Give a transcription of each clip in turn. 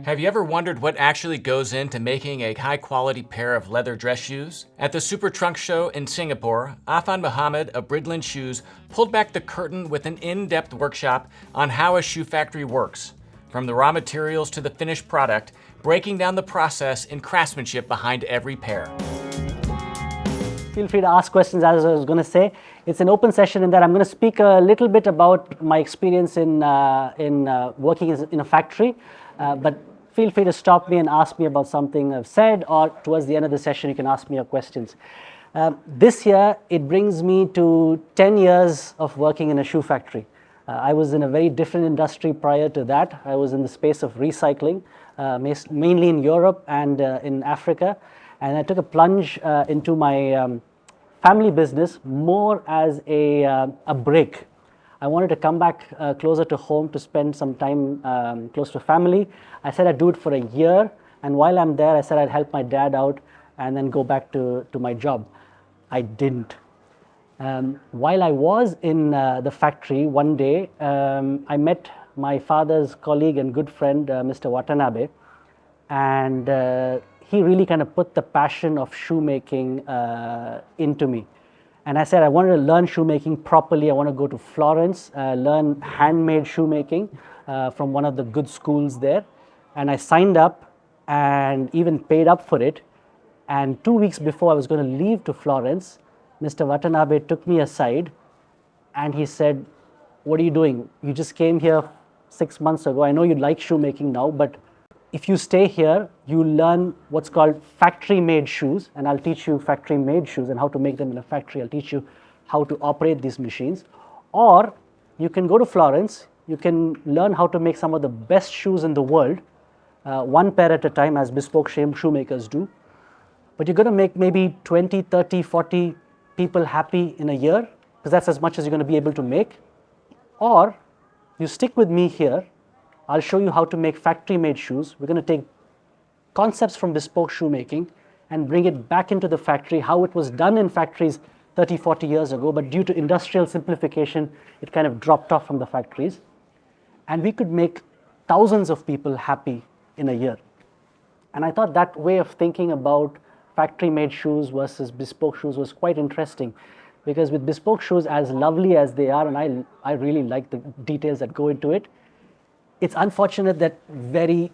Have you ever wondered what actually goes into making a high-quality pair of leather dress shoes? At the Super Trunk Show in Singapore, Affan Mohamed of Bridlen Shoes pulled back the curtain with an in-depth workshop on how a shoe factory works, from the raw materials to the finished product, breaking down the process and craftsmanship behind every pair. Feel free to ask questions. As I was going to say, it's an open session in that I'm going to speak a little bit about my experience in working in a factory, but feel free to stop me and ask me about something I've said, or towards the end of the session you can ask me your questions. This year it brings me to 10 years of working in a shoe factory. I was in a very different industry prior to that. I was in the space of recycling, mainly in Europe and in Africa, and I took a plunge into my family business more as a break. I wanted to come back closer to home to spend some time close to family. I said I'd do it for a year, and while I'm there I said I'd help my dad out and then go back to my job. I didn't. While I was in the factory one day, I met my father's colleague and good friend, Mr. Watanabe, and he really kind of put the passion of shoemaking into me. And I said I wanted to learn shoemaking properly. I want to go to Florence, learn handmade shoemaking from one of the good schools there. And I signed up and even paid up for it. And 2 weeks before I was going to leave to Florence, Mr. Watanabe took me aside and he said, "What are you doing? You just came here 6 months ago. I know you like shoemaking now, but if you stay here, you learn what's called factory-made shoes, and I'll teach you factory-made shoes and how to make them in a factory. I'll teach you how to operate these machines. Or you can go to Florence, you can learn how to make some of the best shoes in the world, one pair at a time, as bespoke shoemakers do. But you're going to make maybe 20, 30, 40 people happy in a year, because that's as much as you're going to be able to make. Or you stick with me here, I'll show you how to make factory-made shoes. We're going to take concepts from bespoke shoemaking and bring it back into the factory, how it was done in factories 30, 40 years ago, but due to industrial simplification, it kind of dropped off from the factories. And we could make thousands of people happy in a year. And I thought that way of thinking about factory-made shoes versus bespoke shoes was quite interesting, because with bespoke shoes, as lovely as they are, and I really like the details that go into it, it's unfortunate that very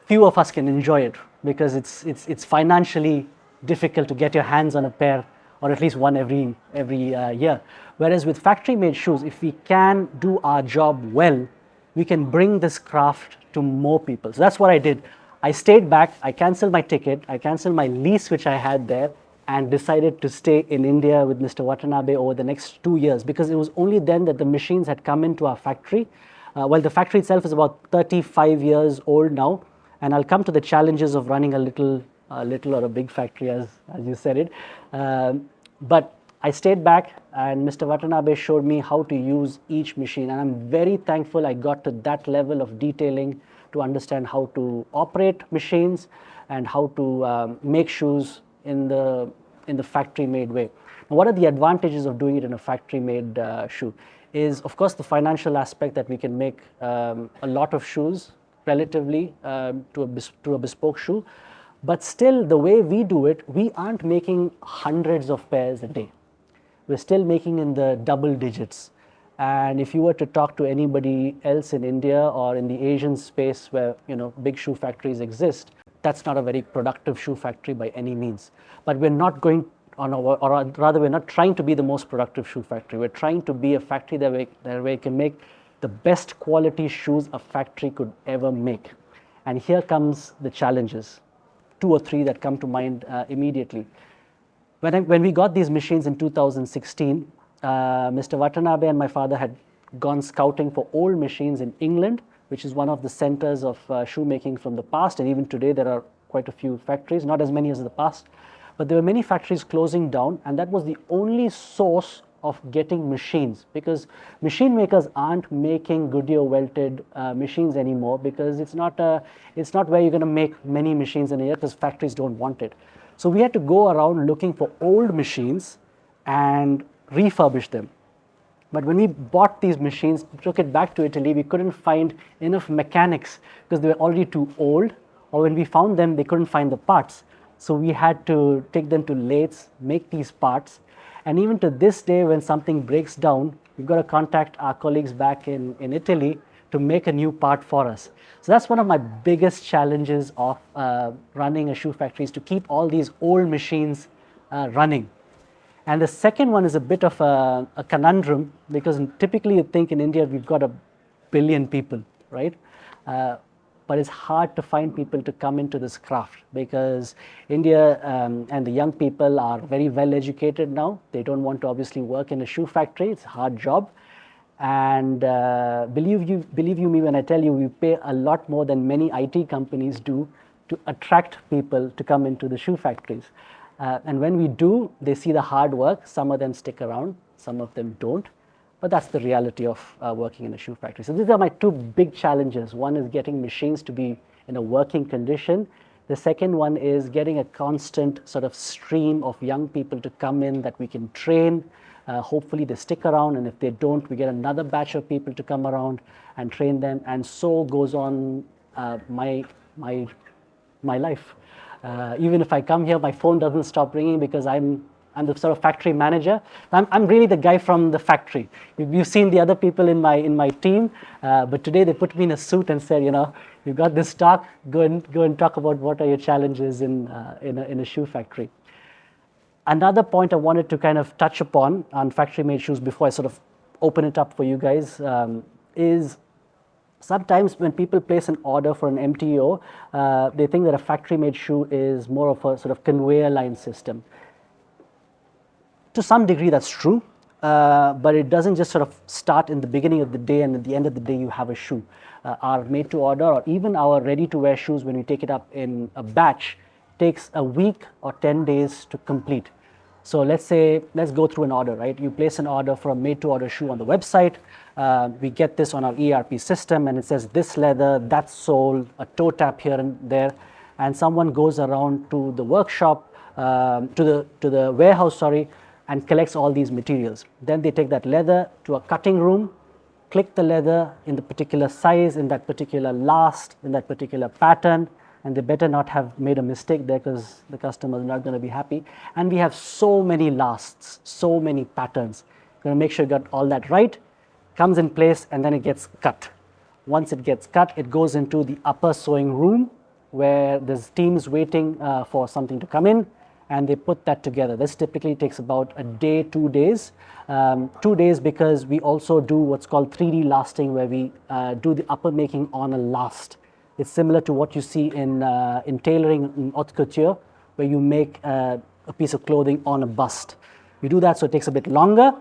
few of us can enjoy it, because it's financially difficult to get your hands on a pair, or at least one every year. Whereas with factory-made shoes, if we can do our job well, we can bring this craft to more people. So that's what I did. I stayed back, I canceled my ticket, I canceled my lease which I had there, and decided to stay in India with Mr. Watanabe over the next 2 years, because it was only then that the machines had come into our factory. Well, the factory itself is about 35 years old now, and I'll come to the challenges of running a little or a big factory, as you said it. But I stayed back, and Mr. Watanabe showed me how to use each machine, and I'm very thankful I got to that level of detailing to understand how to operate machines and how to make shoes in the factory-made way. Now, what are the advantages of doing it in a factory-made shoe? Is, of course, the financial aspect that we can make a lot of shoes relatively to a bespoke shoe, but still the way we do it, we aren't making hundreds of pairs a day. We're still making in the double digits. And if you were to talk to anybody else in India or in the Asian space where big shoe factories exist, that's not a very productive shoe factory by any means. But we're not going or rather we're not trying to be the most productive shoe factory. We're trying to be a factory that we can make the best quality shoes a factory could ever make. And here comes the challenges, 2 or 3 that come to mind immediately. When we got these machines in 2016, Mr. Watanabe and my father had gone scouting for old machines in England, which is one of the centers of shoemaking from the past, and even today there are quite a few factories, not as many as in the past. But there were many factories closing down, and that was the only source of getting machines, because machine makers aren't making Goodyear welted machines anymore, because it's not where you're going to make many machines in a year, because factories don't want it. So we had to go around looking for old machines and refurbish them. But when we bought these machines, took it back to Italy, we couldn't find enough mechanics because they were already too old, or when we found them, they couldn't find the parts. So we had to take them to lathes, make these parts. And even to this day, when something breaks down, we've got to contact our colleagues back in Italy to make a new part for us. So that's one of my biggest challenges of running a shoe factory, is to keep all these old machines running. And the second one is a bit of a conundrum, because typically you think in India we've got 1 billion people, right? But it's hard to find people to come into this craft, because India and the young people are very well educated now. They don't want to obviously work in a shoe factory. It's a hard job. And believe you me when I tell you, we pay a lot more than many IT companies do to attract people to come into the shoe factories. And when we do, they see the hard work. Some of them stick around, some of them don't. But that's the reality of working in a shoe factory. So these are my two big challenges. One is getting machines to be in a working condition. The second one is getting a constant sort of stream of young people to come in that we can train. Hopefully they stick around, and if they don't, we get another batch of people to come around and train them, and so goes on my life. Even if I come here, my phone doesn't stop ringing, because I'm the sort of factory manager. I'm really the guy from the factory. You've seen the other people in my team, but today they put me in a suit and said, you've got this talk, go and talk about what are your challenges in a shoe factory. Another point I wanted to kind of touch upon on factory-made shoes before I sort of open it up for you guys is sometimes when people place an order for an MTO, they think that a factory-made shoe is more of a sort of conveyor line system. To some degree, that's true, but it doesn't just sort of start in the beginning of the day and at the end of the day you have a shoe. Our made-to-order or even our ready-to-wear shoes, when we take it up in a batch, takes a week or 10 days to complete. So let's go through an order, right? You place an order for a made-to-order shoe on the website. We get this on our ERP system, and it says this leather, that sole, a toe tap here and there, and someone goes around to the workshop, to the warehouse, and collects all these materials. Then they take that leather to a cutting room, click the leather in the particular size, in that particular last, in that particular pattern, and they better not have made a mistake there, because the customer is not going to be happy. And we have so many lasts, so many patterns. We're going to make sure you got all that right, comes in place, and then it gets cut. Once it gets cut, it goes into the upper sewing room, where there's teams waiting for something to come in, and they put that together. This typically takes about a day, 2 days. 2 days because we also do what's called 3D lasting, where we do the upper making on a last. It's similar to what you see in tailoring in haute couture, where you make a piece of clothing on a bust. We do that, so it takes a bit longer.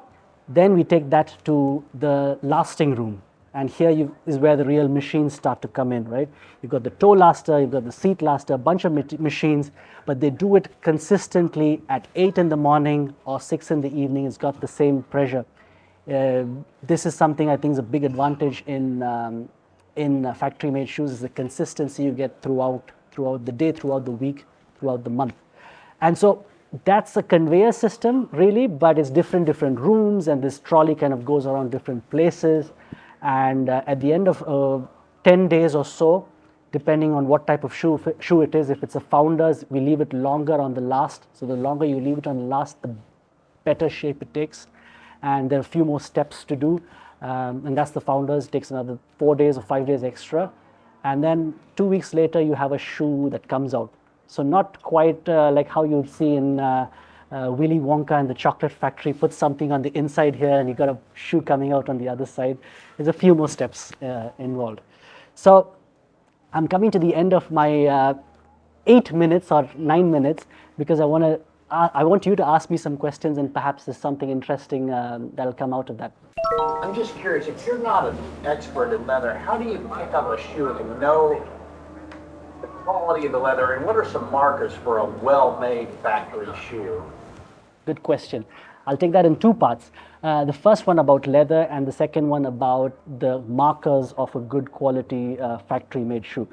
Then we take that to the lasting room. And here is where the real machines start to come in, right? You've got the toe laster, you've got the seat laster, a bunch of machines, but they do it consistently at 8 in the morning or 6 in the evening. It's got the same pressure. This is something I think is a big advantage in factory-made shoes, is the consistency you get throughout the day, throughout the week, throughout the month. And so that's a conveyor system, really, but it's different rooms, and this trolley kind of goes around different places. And at the end of 10 days or so, depending on what type of shoe it is, if it's a Founders, we leave it longer on the last. So the longer you leave it on the last, the better shape it takes. And there are a few more steps to do. And that's the Founders. It takes another 4 days or 5 days extra. And then 2 weeks later, you have a shoe that comes out. So not quite like how you'll see in Willy Wonka and the Chocolate Factory, put something on the inside here and you got a shoe coming out on the other side. There's a few more steps involved. So I'm coming to the end of my 8 minutes or 9 minutes, because I want you to ask me some questions, and perhaps there's something interesting that'll come out of that. I'm just curious, if you're not an expert in leather, how do you pick up a shoe and know the quality of the leather, and what are some markers for a well-made factory shoe? Good question. I'll take that in two parts. The first one about leather, and the second one about the markers of a good quality factory-made shoe.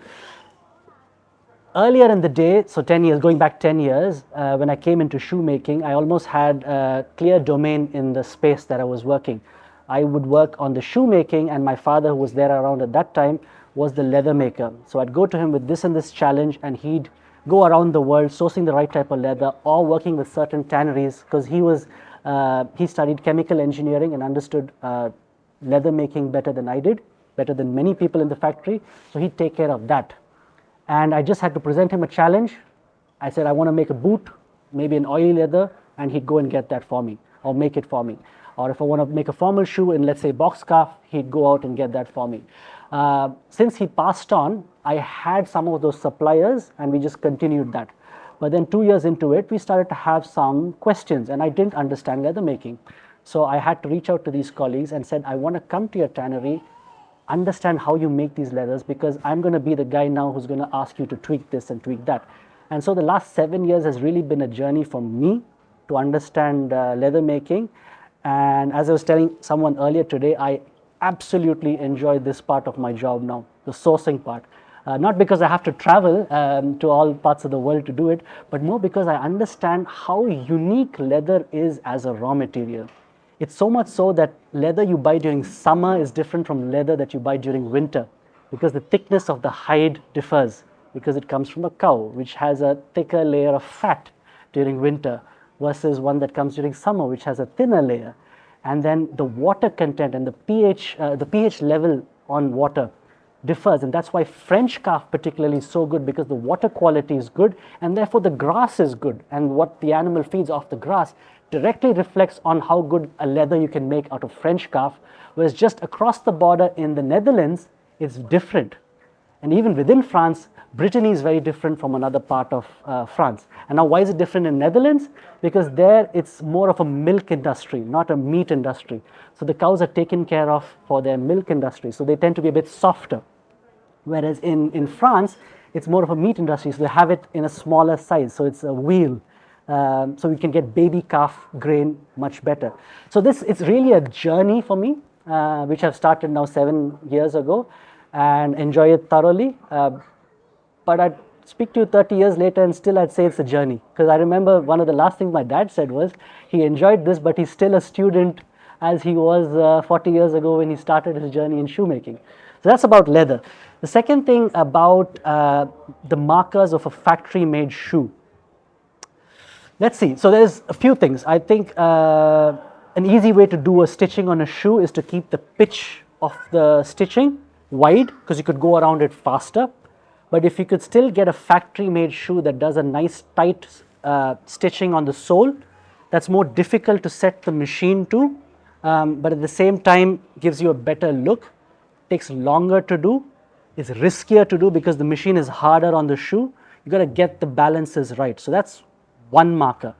Earlier in the day, so 10 years, going back 10 years, when I came into shoemaking, I almost had a clear domain in the space that I was working. I would work on the shoemaking, and my father, who was there around at that time, was the leather maker. So I'd go to him with this and this challenge, and he'd go around the world sourcing the right type of leather or working with certain tanneries, because he studied chemical engineering and understood leather making better than I did, better than many people in the factory. So he'd take care of that. And I just had to present him a challenge. I said, I want to make a boot, maybe an oily leather, and he'd go and get that for me or make it for me. Or if I want to make a formal shoe in, let's say, boxscarf, he'd go out and get that for me. Since he passed on, I had some of those suppliers, and we just continued that. But then 2 years into it, we started to have some questions, and I didn't understand leather making. So I had to reach out to these colleagues and said, I want to come to your tannery, understand how you make these leathers, because I'm going to be the guy now who's going to ask you to tweak this and tweak that. And so the last 7 years has really been a journey for me to understand leather making. And as I was telling someone earlier today, I absolutely enjoy this part of my job now, the sourcing part. Not because I have to travel to all parts of the world to do it, but more because I understand how unique leather is as a raw material. It's so much so that leather you buy during summer is different from leather that you buy during winter, because the thickness of the hide differs, because it comes from a cow, which has a thicker layer of fat during winter, versus one that comes during summer, which has a thinner layer. And then the water content and the pH level on water differs, and that's why French calf particularly is so good, because the water quality is good, and therefore the grass is good, and what the animal feeds off the grass directly reflects on how good a leather you can make out of French calf. Whereas just across the border in the Netherlands, it's different. And even within France, Brittany is very different from another part of France. And now why is it different in Netherlands? Because there it's more of a milk industry, not a meat industry. So the cows are taken care of for their milk industry, so they tend to be a bit softer. Whereas in France, it's more of a meat industry, so they have it in a smaller size, so it's a wheel. So we can get baby calf grain much better. So it's really a journey for me, which I've started now 7 years ago, and enjoy it thoroughly. But I'd speak to you 30 years later and still I'd say it's a journey. Because I remember one of the last things my dad said was, he enjoyed this, but he's still a student as he was 40 years ago when he started his journey in shoemaking. So that's about leather. The second thing about the markers of a factory-made shoe. Let's see. So there's a few things. I think an easy way to do a stitching on a shoe is to keep the pitch of the stitching wide, because you could go around it faster. But if you could still get a factory-made shoe that does a nice tight stitching on the sole, that's more difficult to set the machine to, but at the same time gives you a better look, takes longer to do, is riskier to do because the machine is harder on the shoe. You got to get the balances right. So that's one marker.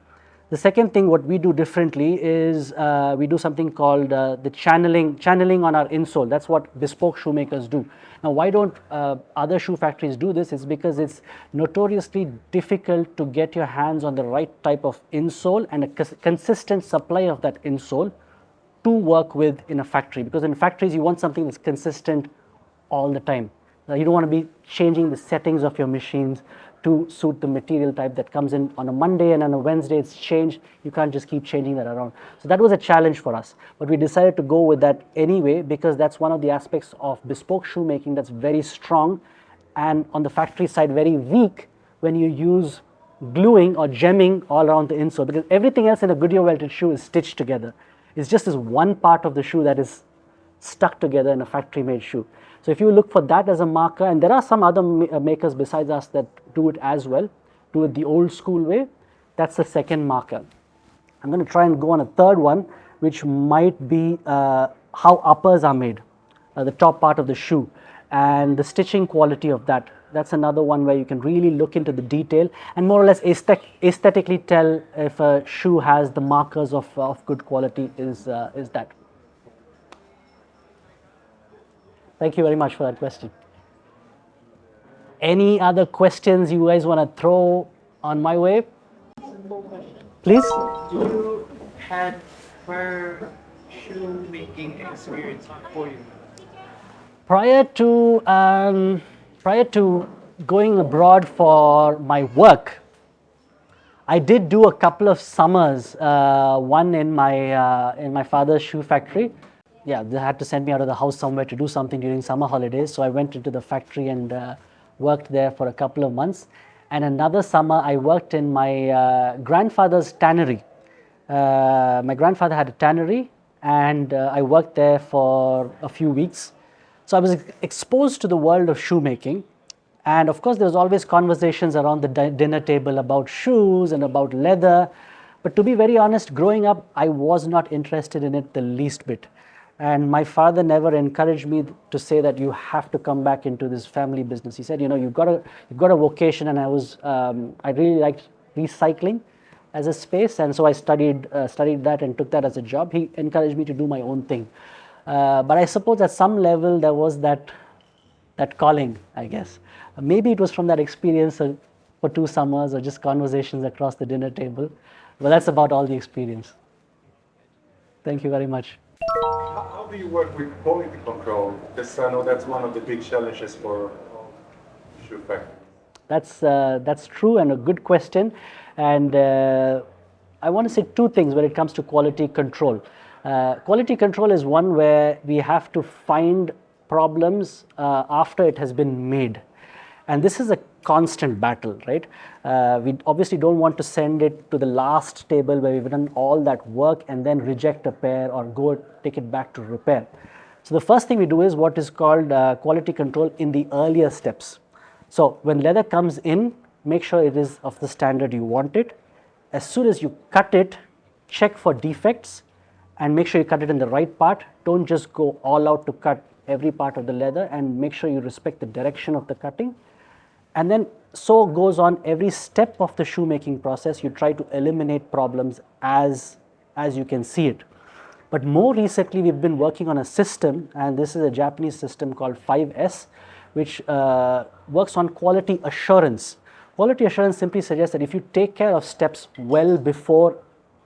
The second thing what we do differently is we do something called the channeling on our insole. That's what bespoke shoemakers do. Now why don't other shoe factories do this? It's because it's notoriously difficult to get your hands on the right type of insole and a consistent supply of that insole to work with in a factory, because in factories you want something that's consistent all the time. You don't want to be changing the settings of your machines to suit the material type that comes in on a Monday, and on a Wednesday it's changed. You can't just keep changing that around. So that was a challenge for us, but we decided to go with that anyway, because that's one of the aspects of bespoke shoemaking that's very strong, and on the factory side very weak when you use gluing or gemming all around the insole, because everything else in a Goodyear welted shoe is stitched together. It's just this one part of the shoe that is stuck together in a factory made shoe. So if you look for that as a marker, and there are some other makers besides us that do it as well, do it the old school way, that's the second marker. I'm going to try and go on a third one, which might be how uppers are made, the top part of the shoe, and the stitching quality of that. That's another one where you can really look into the detail and more or less aesthetically tell if a shoe has the markers of good quality is that. Thank you very much for that question. Any other questions you guys want to throw on my way? Simple question. Please? Do you had prior shoemaking experience before you? Prior to going abroad for my work, I did do a couple of summers, one in my father's shoe factory, yeah, they had to send me out of the house somewhere to do something during summer holidays. So I went into the factory and worked there for a couple of months. And another summer, I worked in my grandfather's tannery. My grandfather had a tannery, and I worked there for a few weeks. So I was exposed to the world of shoemaking. And of course, there was always conversations around the dinner table about shoes and about leather. But to be very honest, growing up, I was not interested in it the least bit. And my father never encouraged me to say that you have to come back into this family business. He said, you know, you've got a vocation, and I really liked recycling as a space, and so I studied that and took that as a job. He encouraged me to do my own thing. But I suppose at some level there was that calling, I guess. Maybe it was from that experience for 2 summers or just conversations across the dinner table. But that's about all the experience. Thank you very much. How do you work with quality control? Because I know that's one of the big challenges for shoe factories. That's true, and a good question. And I want to say 2 things when it comes to quality control. Quality control is one where we have to find problems after it has been made. And this is a constant battle, right? We obviously don't want to send it to the last table where we've done all that work and then reject a pair or go take it back to repair. So the first thing we do is what is called quality control in the earlier steps. So when leather comes in, make sure it is of the standard you want it. As soon as you cut it, check for defects and make sure you cut it in the right part. Don't just go all out to cut every part of the leather, and make sure you respect the direction of the cutting. And then so goes on every step of the shoemaking process. You try to eliminate problems as you can see it. But more recently, we've been working on a system, and this is a Japanese system called 5S, which works on quality assurance. Quality assurance simply suggests that if you take care of steps well before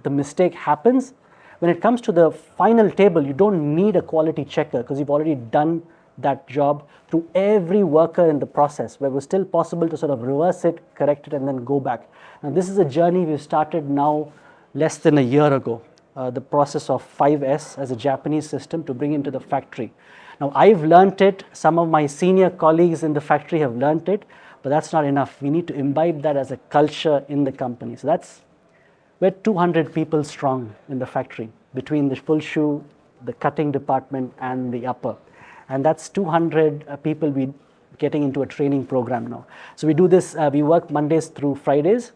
the mistake happens, when it comes to the final table, you don't need a quality checker because you've already done that job through every worker in the process, where it was still possible to sort of reverse it, correct it, and then go back. Now, this is a journey we've started now less than a year ago, the process of 5S as a Japanese system to bring into the factory. Now, I've learned it, some of my senior colleagues in the factory have learned it, but that's not enough. We need to imbibe that as a culture in the company. So we're 200 people strong in the factory, between the full shoe, the cutting department, and the upper. And that's 200 people we getting into a training program now. So we do this, we work Mondays through Fridays.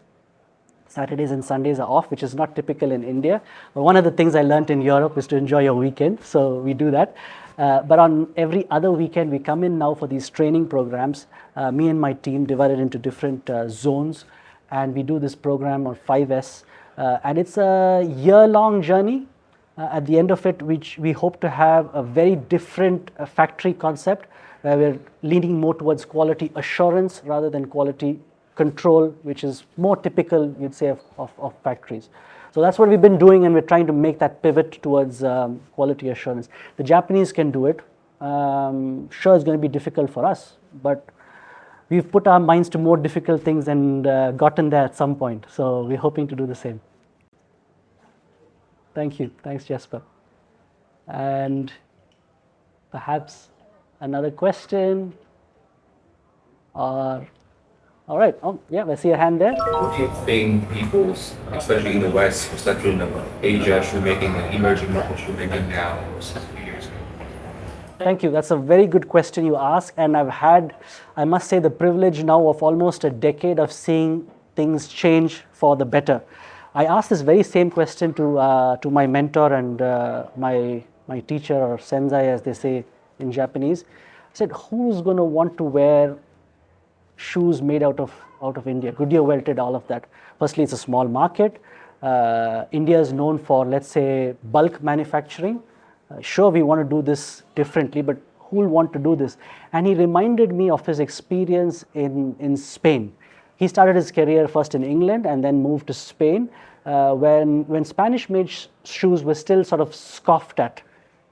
Saturdays and Sundays are off, which is not typical in India. But one of the things I learned in Europe is to enjoy your weekend, so we do that. But on every other weekend, we come in now for these training programs, me and my team divided into different zones, and we do this program on 5S. And it's a year-long journey. At the end of it, which we hope to have a very different factory concept, where we're leaning more towards quality assurance rather than quality control, which is more typical, you'd say, of factories. So that's what we've been doing, and we're trying to make that pivot towards quality assurance. The Japanese can do it. Sure, it's going to be difficult for us, but we've put our minds to more difficult things and gotten there at some point. So we're hoping to do the same. Thank you. Thanks, Jesper. And perhaps another question? Or, all right. Oh, yeah, I see a hand there. What do you think people, especially in the West, especially in Asia, shoemaking and emerging market shoemaking now versus a few years ago? Thank you. That's a very good question you ask. And I've had, I must say, the privilege now of almost a decade of seeing things change for the better. I asked this very same question to my mentor and my teacher, or sensei as they say in Japanese. I said, who's going to want to wear shoes made out of India? Goodyear welted, all of that. Firstly, it's a small market. India is known for, let's say, bulk manufacturing. Sure, we want to do this differently, but who will want to do this? And he reminded me of his experience in Spain. He started his career first in England and then moved to Spain, when Spanish-made shoes were still sort of scoffed at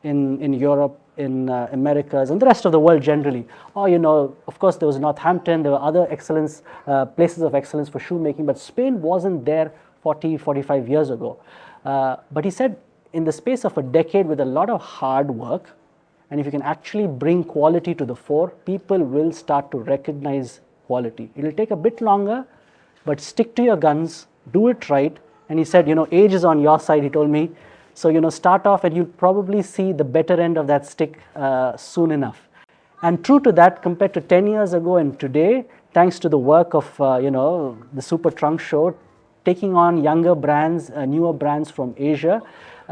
in Europe, in Americas, and the rest of the world generally. Oh, you know, of course there was Northampton, there were other excellence, places of excellence for shoemaking, but Spain wasn't there 40, 45 years ago. But he said in the space of a decade with a lot of hard work, and if you can actually bring quality to the fore, people will start to recognize quality. It'll take a bit longer, but stick to your guns, do it right. And he said, age is on your side, he told me. So, start off and you'll probably see the better end of that stick soon enough. And true to that, compared to 10 years ago and today, thanks to the work of, the Super Trunk Show, taking on younger brands, newer brands from Asia,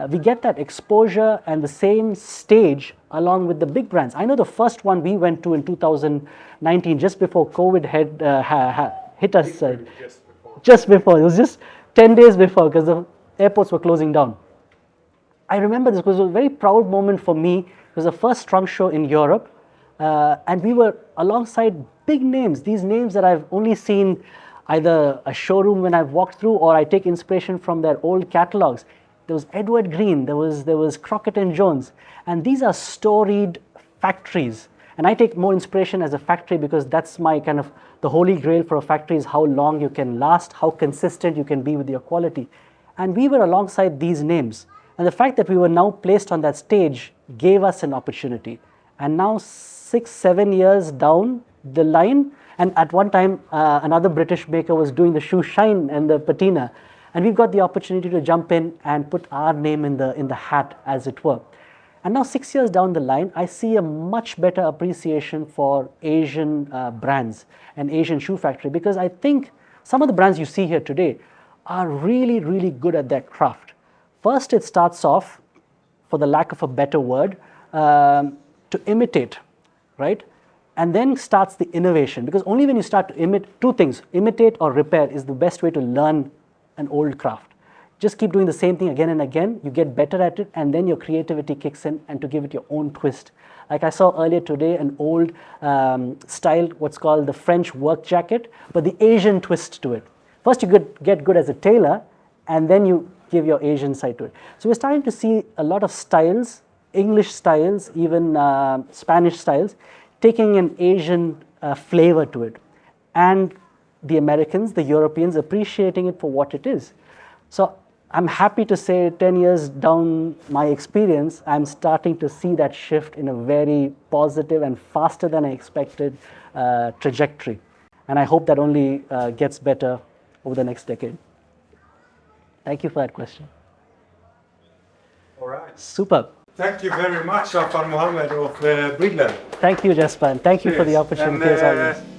we get that exposure and the same stage along with the big brands. I know the first one we went to in 2019, just before COVID hit us. Just before. It was just 10 days before because the airports were closing down. I remember this was a very proud moment for me. It was the first trunk show in Europe. And we were alongside big names, these names that I've only seen either a showroom when I've walked through or I take inspiration from their old catalogs. There was Edward Green, there was Crockett and Jones, and these are storied factories. And I take more inspiration as a factory because that's my kind of, the holy grail for a factory is how long you can last, how consistent you can be with your quality. And we were alongside these names. And the fact that we were now placed on that stage gave us an opportunity. And now 6-7 years down the line, and at one time another British maker was doing the shoe shine and the patina. And we've got the opportunity to jump in and put our name in the hat, as it were. And now 6 years down the line, I see a much better appreciation for Asian brands and Asian shoe factory, because I think some of the brands you see here today are really, really good at their craft. First, it starts off, for the lack of a better word, to imitate, right? And then starts the innovation, because only when you start to imitate or repair is the best way to learn an old craft. Just keep doing the same thing again and again, you get better at it, and then your creativity kicks in and to give it your own twist. Like I saw earlier today, an old style, what's called the French work jacket, but the Asian twist to it. First you get good as a tailor, and then you give your Asian side to it. So we're starting to see a lot of styles, English styles, even Spanish styles, taking an Asian flavor to it. And the Americans, the Europeans, appreciating it for what it is. So I'm happy to say 10 years down my experience, I'm starting to see that shift in a very positive and faster than I expected trajectory. And I hope that only gets better over the next decade. Thank you for that question. All right. Super. Thank you very much, Affan Mohamed of Bridlen. Thank you, Jasper, and thank you for the opportunity as always.